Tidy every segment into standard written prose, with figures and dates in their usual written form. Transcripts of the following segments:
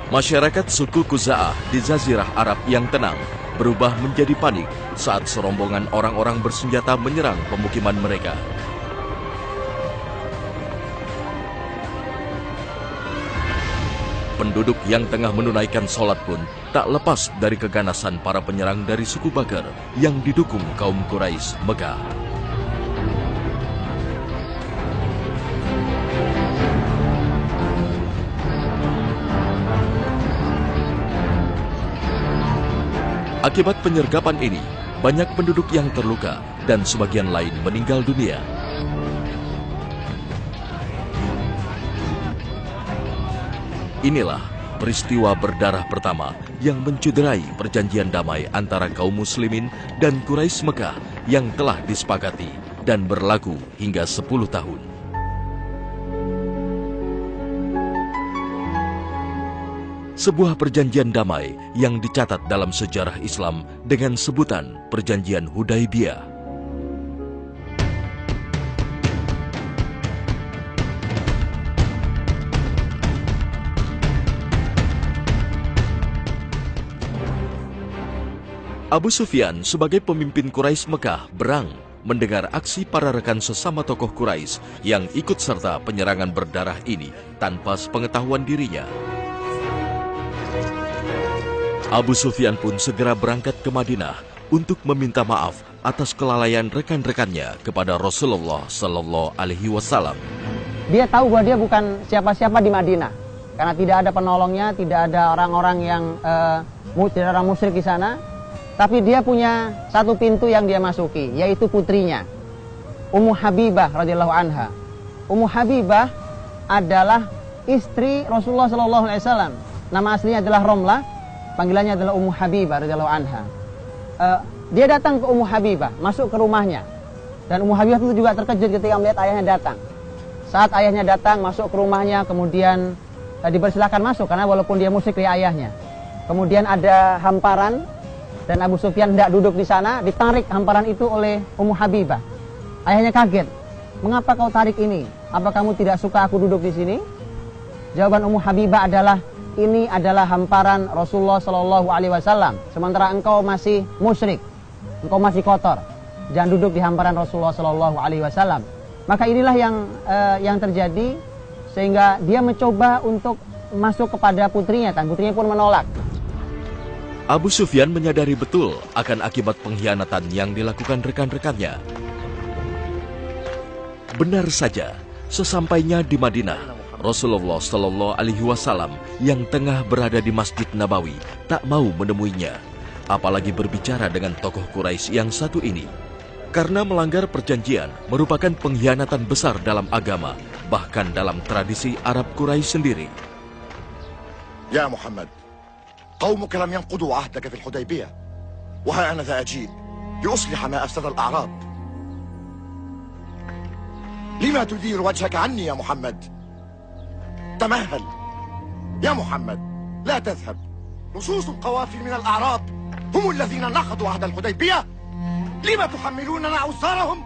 Masyarakat suku Khuza'ah di Jazirah Arab yang tenang berubah menjadi panik saat serombongan orang-orang bersenjata menyerang pemukiman mereka. Penduduk yang tengah menunaikan sholat pun tak lepas dari keganasan para penyerang dari suku Bakar yang didukung kaum Quraisy Mekah. Akibat penyergapan ini, banyak penduduk yang terluka dan sebagian lain meninggal dunia. Inilah peristiwa berdarah pertama yang mencederai perjanjian damai antara kaum muslimin dan Quraisy Mekah yang telah disepakati dan berlaku hingga 10 tahun. Sebuah perjanjian damai yang dicatat dalam sejarah Islam dengan sebutan Perjanjian Hudaibiyah. Abu Sufyan sebagai pemimpin Quraisy Mekah berang mendengar aksi para rekan sesama tokoh Quraisy yang ikut serta penyerangan berdarah ini tanpa sepengetahuan dirinya. Abu Sufyan pun segera berangkat ke Madinah untuk meminta maaf atas kelalaian rekan-rekannya kepada Rasulullah Sallallahu Alaihi Wasallam. Dia tahu bahwa dia bukan siapa-siapa di Madinah, karena tidak ada penolongnya, tidak ada orang-orang yang tidak ada orang musyrik di sana. Tapi dia punya satu pintu yang dia masuki, yaitu putrinya, Ummu Habibah radhiyallahu anha. Ummu Habibah adalah istri Rasulullah Sallallahu Alaihi Wasallam. Nama aslinya adalah Romlah, panggilannya adalah Ummu Habibah radhiyallahu anha. Dia datang ke Ummu Habibah, masuk ke rumahnya, dan Ummu Habibah itu juga terkejut ketika melihat ayahnya datang. Saat ayahnya datang, masuk ke rumahnya, kemudian dipersilakan masuk karena walaupun dia musyrik dia ayahnya. Kemudian ada hamparan. Dan Abu Sufyan tidak duduk di sana, ditarik hamparan itu oleh Ummu Habibah. Ayahnya kaget. Mengapa kau tarik ini? Apa kamu tidak suka aku duduk di sini? Jawaban Ummu Habibah adalah, ini adalah hamparan Rasulullah Shallallahu Alaihi Wasallam. Sementara engkau masih musyrik, engkau masih kotor. Jangan duduk di hamparan Rasulullah Shallallahu Alaihi Wasallam. Maka inilah yang terjadi, sehingga dia mencoba untuk masuk kepada putrinya, dan putrinya pun menolak. Abu Sufyan menyadari betul akan akibat pengkhianatan yang dilakukan rekan-rekannya. Benar saja, sesampainya di Madinah, Rasulullah Sallallahu Alaihi Wasallam yang tengah berada di Masjid Nabawi tak mau menemuinya, apalagi berbicara dengan tokoh Quraisy yang satu ini. Karena melanggar perjanjian merupakan pengkhianatan besar dalam agama, bahkan dalam tradisi Arab Quraisy sendiri. Ya Muhammad, قومك لم ينقضوا عهدك في الحديبية وها أنا ذا أجيب لأصلح ما أفسد الأعراب. لما تدير وجهك عني يا محمد؟ تمهل يا محمد، لا تذهب. نصوص القوافل من الأعراب هم الذين نقضوا عهد الحديبية. لما تحملوننا أوزارهم؟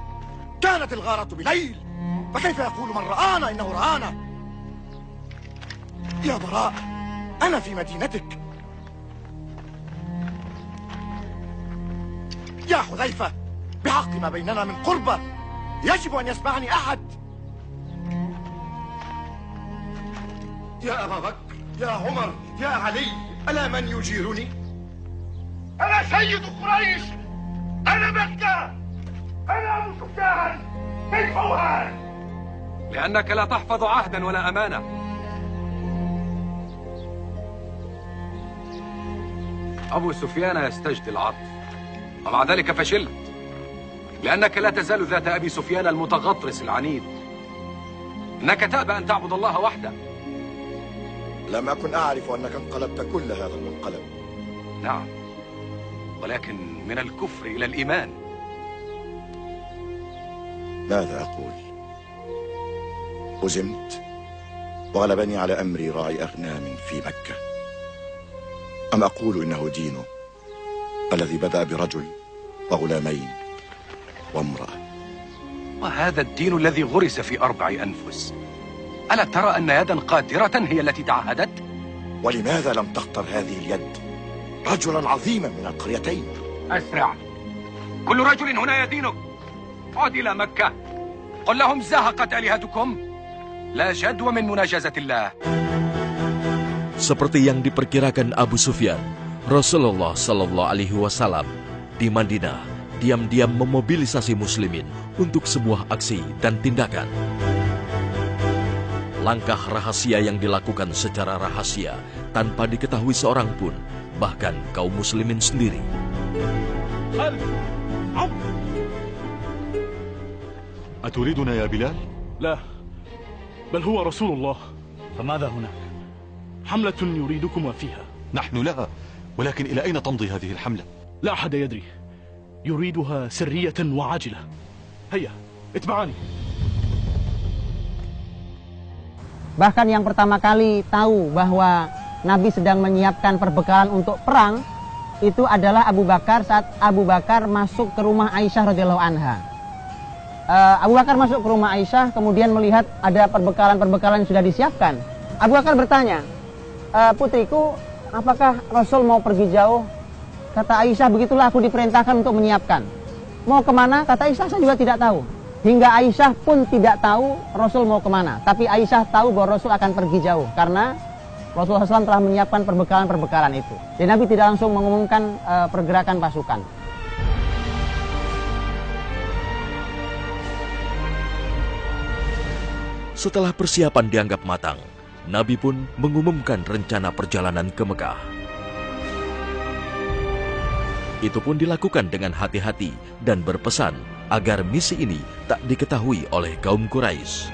كانت الغارة بليل، فكيف يقول من رآنا إنه رآنا؟ يا براء، أنا في مدينتك. يا حذيفة، بحق ما بيننا من قربة يجب أن يسمعني أحد. يا أبا بكر، يا عمر، يا علي، ألا من يجيرني؟ أنا سيد قريش، أنا مكة، أنا أبو سفيان. كيف أوهان؟ لأنك لا تحفظ عهدا ولا أمانة. أبو سفيان يستجدي العطف، ومع ذلك فشلت، لأنك لا تزال ذات أبي سفيان المتغطرس العنيد. إنك تأبى أن تعبد الله وحده. لم أكن أعرف أنك انقلبت كل هذا المنقلب. نعم، ولكن من الكفر إلى الإيمان. ماذا أقول؟ هزمت وغلبني على أمري راعي أغنام في مكة، أم أقول إنه دينه الذي بدأ برجل وغلامين وامرأة؟ وهذا الدين الذي غرس في 4 أنفس، ألا ترى أن يدا قادرة هي التي تعهدت؟ ولماذا لم تختر هذه اليد رجلا عظيما من القريتين؟ أسرع، كل رجل هنا يدينك. عد إلى مكة، قل لهم زهقت آلهتكم، لا جدوى من مناجزة الله. Seperti yang diperkirakan Abu Sufyan, Rasulullah Shallallahu Alaihi Wasallam di Madinah diam-diam memobilisasi muslimin untuk sebuah aksi dan tindakan. Langkah rahasia yang dilakukan secara rahasia tanpa diketahui seorang pun, bahkan kaum muslimin sendiri. أتريدنا يا بلال؟ لا، بل هو رسول الله. فماذا هناك؟ حملة يريدكما فيها. نحن لها، ولكن إلى أين تمضي هذه الحملة؟ لا أحد يدري، يريدها سرية وعاجلة. هيا اتبعاني. Bahkan yang pertama kali tahu bahwa Nabi sedang menyiapkan perbekalan untuk perang itu adalah Abu Bakar saat Abu Bakar masuk ke rumah Aisyah radhiyallahu anha. Abu Bakar masuk ke rumah Aisyah kemudian melihat ada perbekalan-perbekalan yang sudah disiapkan. Abu Bakar bertanya, putriku, apakah Rasul mau pergi jauh? Kata Aisyah, begitulah aku diperintahkan untuk menyiapkan. Mau kemana? Kata Aisyah, saya juga tidak tahu. Hingga Aisyah pun tidak tahu Rasul mau kemana. Tapi Aisyah tahu bahwa Rasul akan pergi jauh karena Rasulullah SAW telah menyiapkan perbekalan-perbekalan itu. Dan Nabi tidak langsung mengumumkan pergerakan pasukan. Setelah persiapan dianggap matang, Nabi pun mengumumkan rencana perjalanan ke Mekah. Itu pun dilakukan dengan hati-hati dan berpesan agar misi ini tak diketahui oleh kaum Quraisy.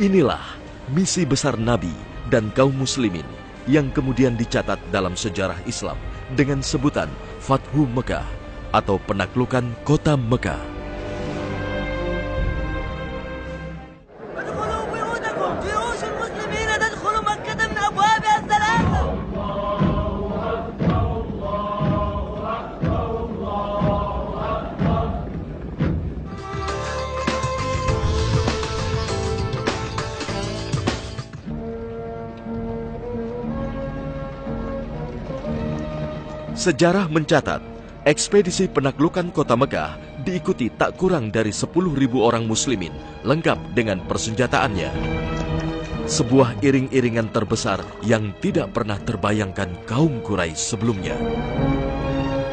Inilah misi besar Nabi dan kaum muslimin yang kemudian dicatat dalam sejarah Islam dengan sebutan Fathu Mekah atau penaklukan kota Mekah. Sejarah mencatat, ekspedisi penaklukan kota Mekah diikuti tak kurang dari 10.000 orang muslimin, lengkap dengan persenjataannya. Sebuah iring-iringan terbesar yang tidak pernah terbayangkan kaum Quraisy sebelumnya.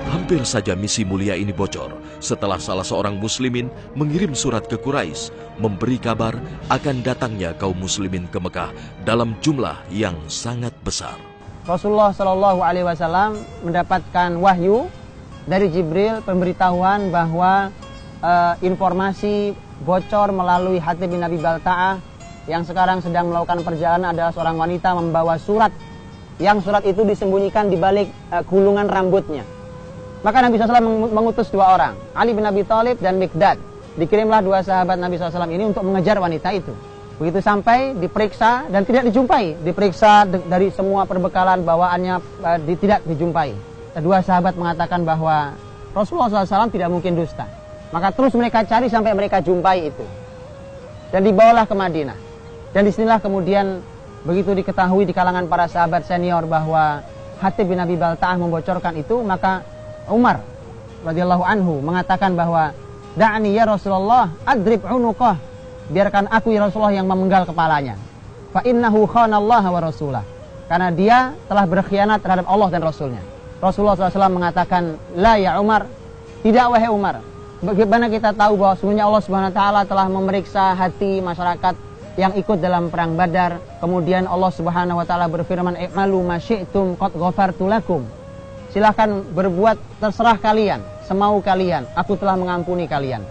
Hampir saja misi mulia ini bocor setelah salah seorang muslimin mengirim surat ke Quraisy memberi kabar akan datangnya kaum muslimin ke Mekah dalam jumlah yang sangat besar. Rasulullah Shallallahu Alaihi Wasallam mendapatkan wahyu dari Jibril pemberitahuan bahwa informasi bocor melalui Hatib bin Abi Balta'ah yang sekarang sedang melakukan perjalanan adalah seorang wanita membawa surat yang surat itu disembunyikan di balik gulungan rambutnya. Maka Nabi SAW mengutus dua orang, Ali bin Abi Thalib dan Mikdad. Dikirimlah dua sahabat Nabi SAW ini untuk mengejar wanita itu. Begitu sampai diperiksa dan tidak dijumpai, diperiksa dari semua perbekalan bawaannya tidak dijumpai. Kedua sahabat mengatakan bahwa Rasulullah SAW tidak mungkin dusta. Maka terus mereka cari sampai mereka jumpai itu. Dan dibawalah ke Madinah. Dan disinilah kemudian begitu diketahui di kalangan para sahabat senior bahwa Hatib bin Abi Balta'ah membocorkan itu, maka Umar radhiyallahu anhu mengatakan bahwa da'ni ya Rasulullah adrib unuqah. Biarkan aku ya Rasulullah yang memenggal kepalanya. Fa innahu khanallaha wa rasulah. Karena dia telah berkhianat terhadap Allah dan Rasulnya. Rasulullah SAW mengatakan, la ya Umar, tidak wahai Umar. Bagaimana kita tahu bahwa sebenarnya Allah Subhanahu Wa Taala telah memeriksa hati masyarakat yang ikut dalam perang Badar. Kemudian Allah Subhanahu Wa Taala berfirman, i'malu ma syi'tum qad ghafartu lakum. Silahkan berbuat terserah kalian, semau kalian, aku telah mengampuni kalian.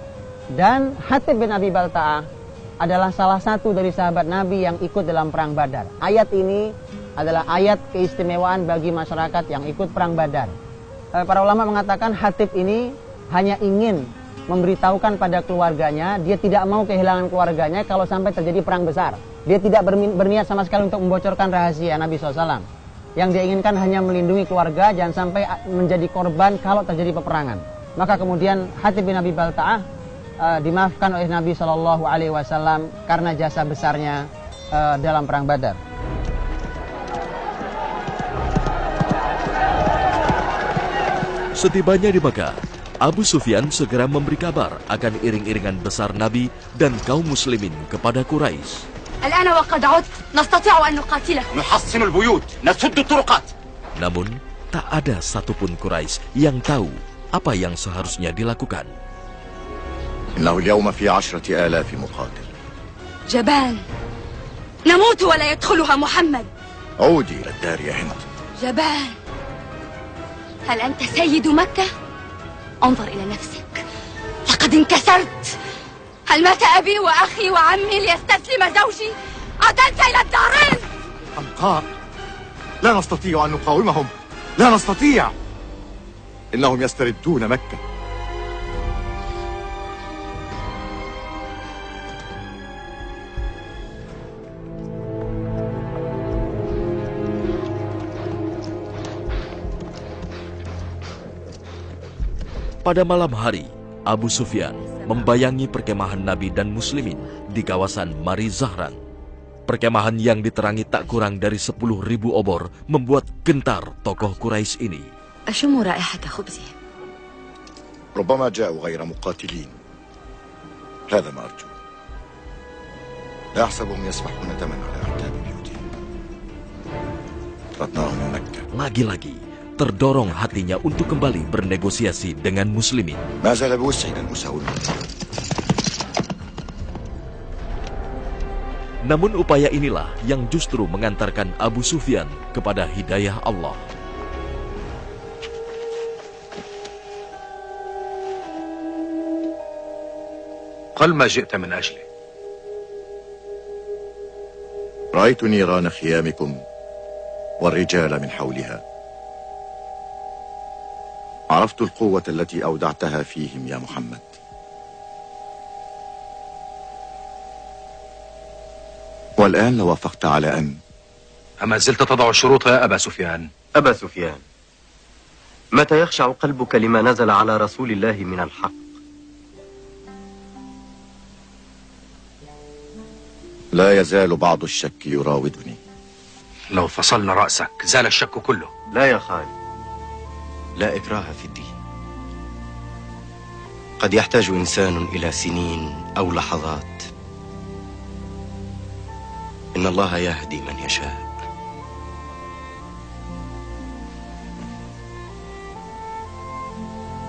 Dan Hatib bin Abi Balta'ah adalah salah satu dari sahabat Nabi yang ikut dalam perang Badar. Ayat ini adalah ayat keistimewaan bagi masyarakat yang ikut perang Badar. Para ulama mengatakan Hatib ini hanya ingin memberitahukan pada keluarganya, dia tidak mau kehilangan keluarganya kalau sampai terjadi perang besar. Dia tidak berniat sama sekali untuk membocorkan rahasia Nabi SAW. Yang dia inginkan hanya melindungi keluarga, jangan sampai menjadi korban kalau terjadi peperangan. Maka kemudian Hatib bin Abi Balta'ah dimaafkan oleh Nabi SAW karena jasa besarnya dalam perang Badar. Setibanya di Mekah, Abu Sufyan segera memberi kabar akan iring-iringan besar Nabi dan kaum muslimin kepada Quraisy. الآن وقد عدت نستطيع أن نقاتله. نحصن البيوت نسد الطرقات. Namun, tak ada satupun Quraisy yang tahu apa yang seharusnya dilakukan. إنه اليوم في 10,000 مقاتل. جبان نموت ولا يدخلها محمد. عودي إلى الدار يا هند. جبان هل أنت سيد مكة؟ انظر إلى نفسك لقد انكسرت. هل مات أبي وأخي وعمي ليستسلم زوجي؟ عدلت إلى الدارين. حمقاء، لا نستطيع أن نقاومهم، لا نستطيع. إنهم يستردون مكة. Pada malam hari, Abu Sufyan membayangi perkemahan Nabi dan Muslimin di kawasan Mari Zahran. Perkemahan yang diterangi tak kurang dari 10.000 obor membuat gentar tokoh Quraisy ini. أشم رائحة خبزهم. ربما جاءوا غير مقاتلين. هذا ما أرجو. لا أحسبهم يسفحون دما على أعتاب بيوتهم. طردناهم من مكة. Lagi-lagi terdorong hatinya untuk kembali bernegosiasi dengan muslimin. ما زال بوسعنا المساومة. Namun upaya inilah yang justru mengantarkan Abu Sufyan kepada hidayah Allah. قل ما جئت من أجله. رأيت نيران خيامكم والرجال من حولها. عرفت القوة التي أودعتها فيهم يا محمد. والآن لو وافقت على أن أما زلت تضع الشروط يا أبا سفيان؟ أبا سفيان، متى يخشع قلبك لما نزل على رسول الله من الحق؟ لا يزال بعض الشك يراودني. لو فصلنا رأسك زال الشك كله. لا يا خالد، لا إكراه في الدين. قد يحتاج إنسان إلى سنين أو لحظات. إن الله يهدي من يشاء.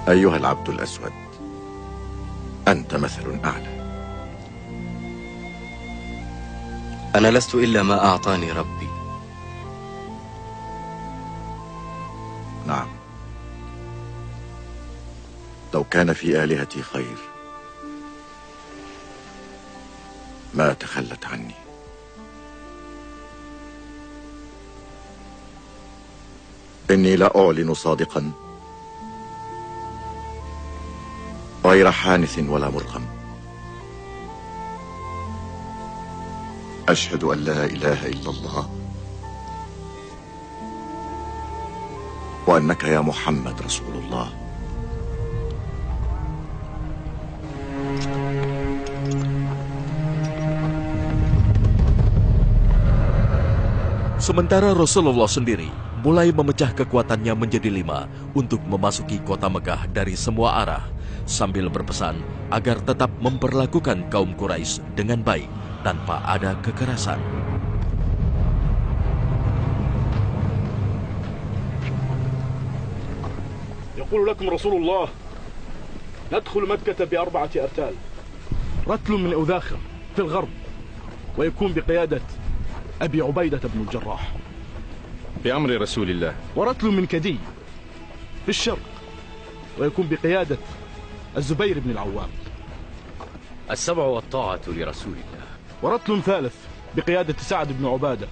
أيها العبد الأسود، أنت مثل أعلى. أنا لست إلا ما أعطاني ربي. نعم، لو كان في آلهتي خير ما تخلت عني. إني لا أعلن صادقا غير حانث ولا مرغم. أشهد أن لا إله إلا الله وأنك يا محمد رسول الله. Sementara Rasulullah sendiri mulai memecah kekuatannya menjadi 5 untuk memasuki kota Mekah dari semua arah, sambil berpesan agar tetap memperlakukan kaum Quraisy dengan baik tanpa ada kekerasan. يقول لكم رسول الله ندخل مكة ب4 أرتال، رتل من أذاخر في الغرب ويكون بقيادة أبي عبيدة بن الجراح بأمر رسول الله، ورتل من كدي في الشرق ويكون بقيادة الزبير بن العوام. السمع والطاعة لرسول الله. ورتل ثالث بقيادة سعد بن عبادة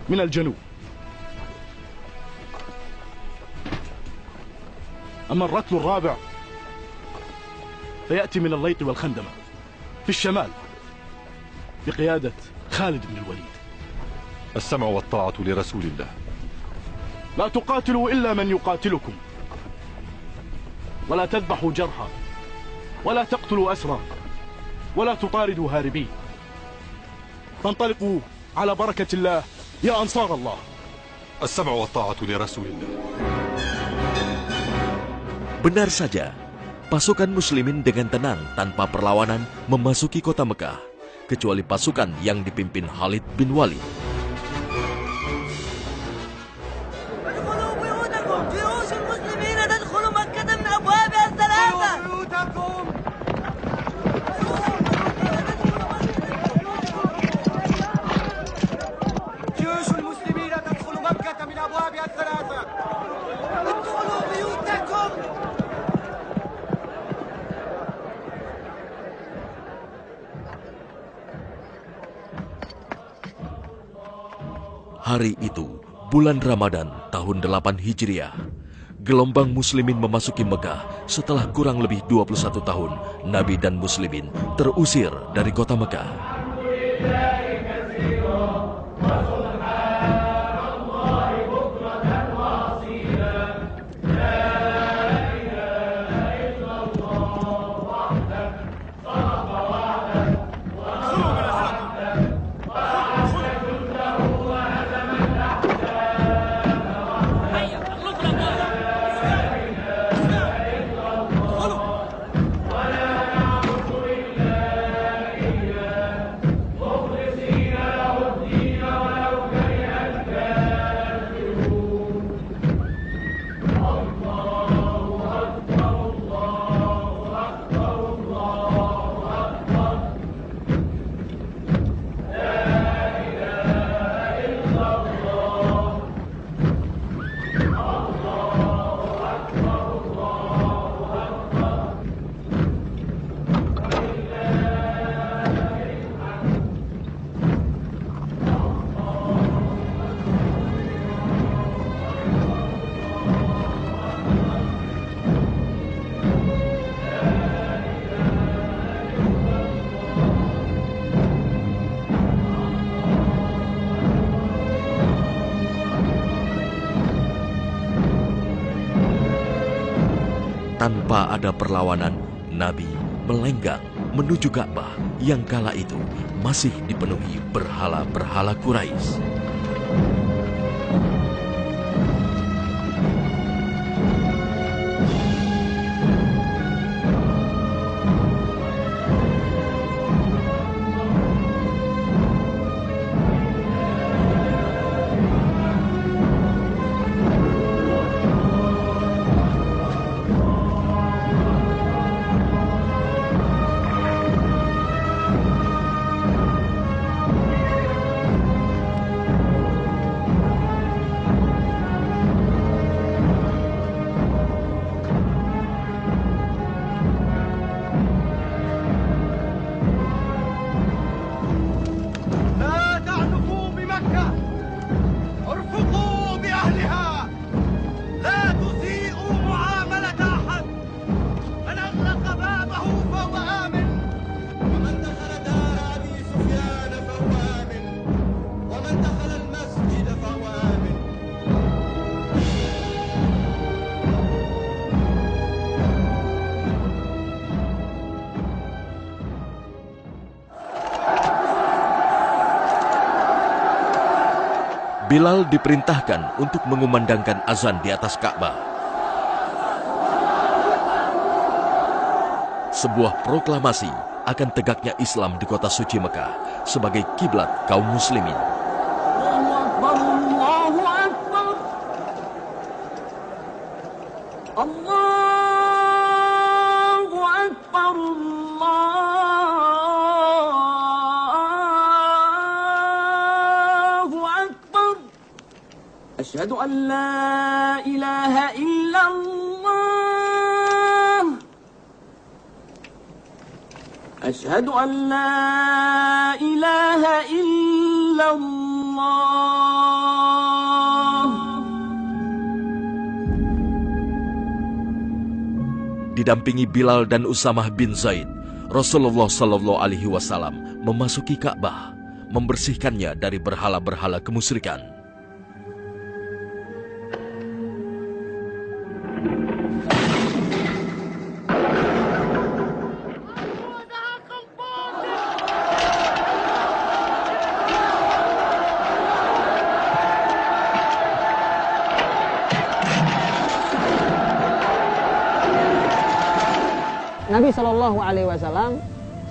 من الجنوب. أما الرتل الرابع فيأتي من الليط والخندمة في الشمال بقيادة خالد بن الوليد. السمع والطاعة لرسول الله. لا تقاتلوا إلا من يقاتلكم، ولا تذبحوا جرحى، ولا تقتلوا أسرى، ولا تطاردوا هاربين. فانطلقوا على بركة الله يا أنصار الله. السمع والطاعة لرسول الله. Benar saja, pasukan muslimin dengan tenang tanpa perlawanan memasuki kota Mekah, kecuali pasukan yang dipimpin Khalid bin Walid. Hari itu, bulan Ramadan tahun 8 Hijriah, gelombang muslimin memasuki Mekah setelah kurang lebih 21 tahun Nabi dan muslimin terusir dari kota Mekah. Tanpa ada perlawanan, Nabi melenggang menuju Ka'bah yang kala itu masih dipenuhi berhala-berhala Quraisy. Bilal diperintahkan untuk mengumandangkan azan di atas Ka'bah. Sebuah proklamasi akan tegaknya Islam di kota suci Mekah sebagai kiblat kaum muslimin. أشهد أن لا إله إلا الله أشهد أن لا إله إلا الله. Didampingi Bilal dan Usamah bin Zaid, Rasulullah Shallallahu Alaihi Wasallam memasuki Ka'bah, membersihkannya dari berhala-berhala kemusyrikan. Nabi Shallallahu Alaihi Wasallam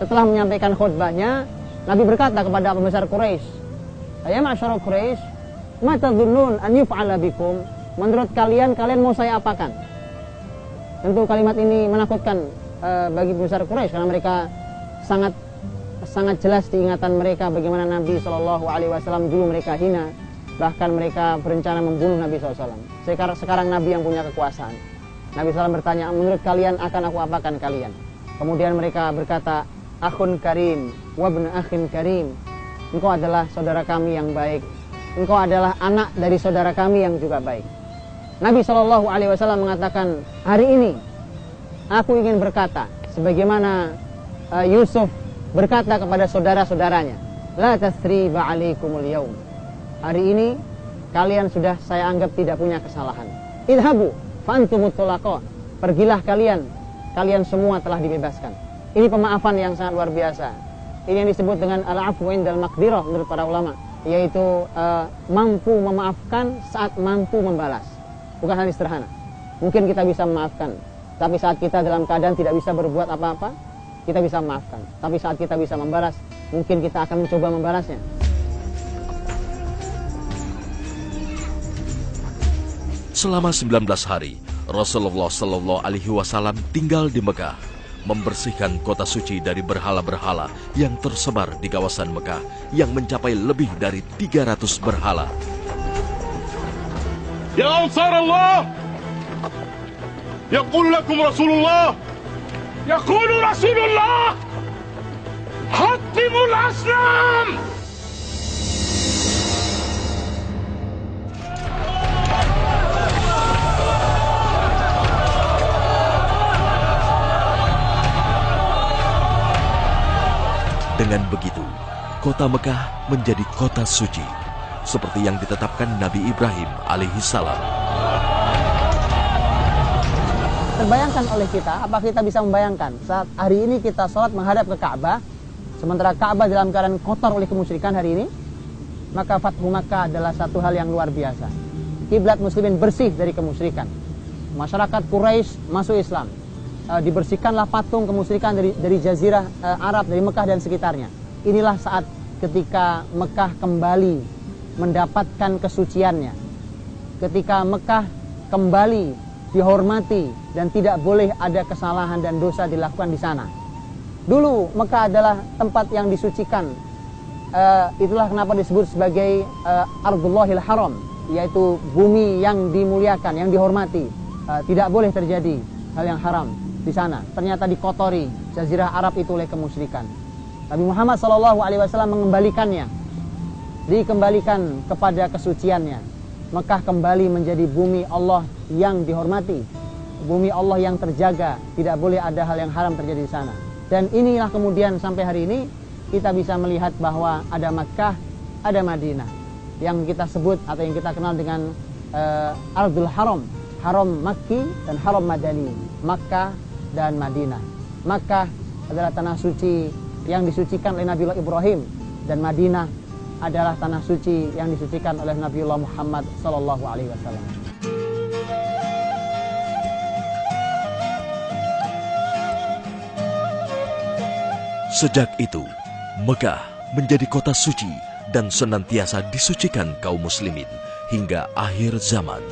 setelah menyampaikan khutbahnya, Nabi berkata kepada pembesar Quraisy, "Ya ma'syara Quraisy, ma tadhunnun an yuf'ala bikum?" Menurut kalian mau saya apakan? Tentu kalimat ini menakutkan bagi pembesar Quraisy karena mereka sangat jelas diingatan mereka bagaimana Nabi Shallallahu Alaihi Wasallam dulu mereka hina, bahkan mereka berencana membunuh Nabi SAW. Sekarang Nabi yang punya kekuasaan. Nabi SAW bertanya, menurut kalian akan aku apakan kalian? Kemudian mereka berkata, akhun karim, wabn akhin karim. Engkau adalah saudara kami yang baik. Engkau adalah anak dari saudara kami yang juga baik. Nabi Shallallahu Alaihi Wasallam mengatakan, hari ini aku ingin berkata, sebagaimana Yusuf berkata kepada saudara-saudaranya, la tasriba alaikumul yaum. Hari ini kalian sudah saya anggap tidak punya kesalahan. Idhabu fantumut tulaqah. Pergilah kalian semua telah dibebaskan. Ini pemaafan yang sangat luar biasa. Ini yang disebut dengan al-afwu indal maqdirah menurut para ulama, yaitu mampu memaafkan saat mampu membalas. Bukan hal sederhana. Mungkin kita bisa memaafkan, tapi saat kita dalam keadaan tidak bisa berbuat apa-apa, kita bisa memaafkan. Tapi saat kita bisa membalas, mungkin kita akan mencoba membalasnya. Selama 19 hari, Rasulullah Shallallahu Alaihi Wasallam tinggal di Mekah, membersihkan kota suci dari berhala-berhala yang tersebar di kawasan Mekah yang mencapai lebih dari 300 berhala. Ya Ansar Allah, yaqul lakum Rasulullah, yaqulu Rasulullah, hattimul asnam. Dengan begitu, kota Mekah menjadi kota suci, seperti yang ditetapkan Nabi Ibrahim alaihissalam. Terbayangkan oleh kita, apa kita bisa membayangkan saat hari ini kita sholat menghadap ke Ka'bah, sementara Ka'bah dalam keadaan kotor oleh kemusyrikan hari ini? Maka Fathu Makkah adalah satu hal yang luar biasa. Kiblat muslimin bersih dari kemusyrikan. Masyarakat Quraisy masuk Islam. Dibersihkanlah patung kemusyrikan dari jazirah Arab, dari Mekah dan sekitarnya. Inilah saat ketika Mekah kembali mendapatkan kesuciannya. Ketika Mekah kembali dihormati dan tidak boleh ada kesalahan dan dosa dilakukan di sana. Dulu Mekah adalah tempat yang disucikan. Itulah kenapa disebut sebagai Ardullahil Haram, yaitu bumi yang dimuliakan, yang dihormati. Tidak boleh terjadi hal yang haram di sana. Ternyata dikotori jazirah Arab itu oleh kemusyrikan. Nabi Muhammad SAW mengembalikannya, dikembalikan kepada kesuciannya. Mekah kembali menjadi bumi Allah yang dihormati, bumi Allah yang terjaga, tidak boleh ada hal yang haram terjadi di sana. Dan inilah kemudian sampai hari ini kita bisa melihat bahwa ada Makkah, ada Madinah, yang kita sebut atau yang kita kenal dengan Ardul Haram, Haram Makki dan Haram Madani, Makkah dan Madinah. Makkah adalah tanah suci yang disucikan oleh Nabiullah Ibrahim, dan Madinah adalah tanah suci yang disucikan oleh Nabiullah Muhammad Sallallahu Alaihi Wasallam. Sejak itu, Mekah menjadi kota suci dan senantiasa disucikan kaum muslimin hingga akhir zaman.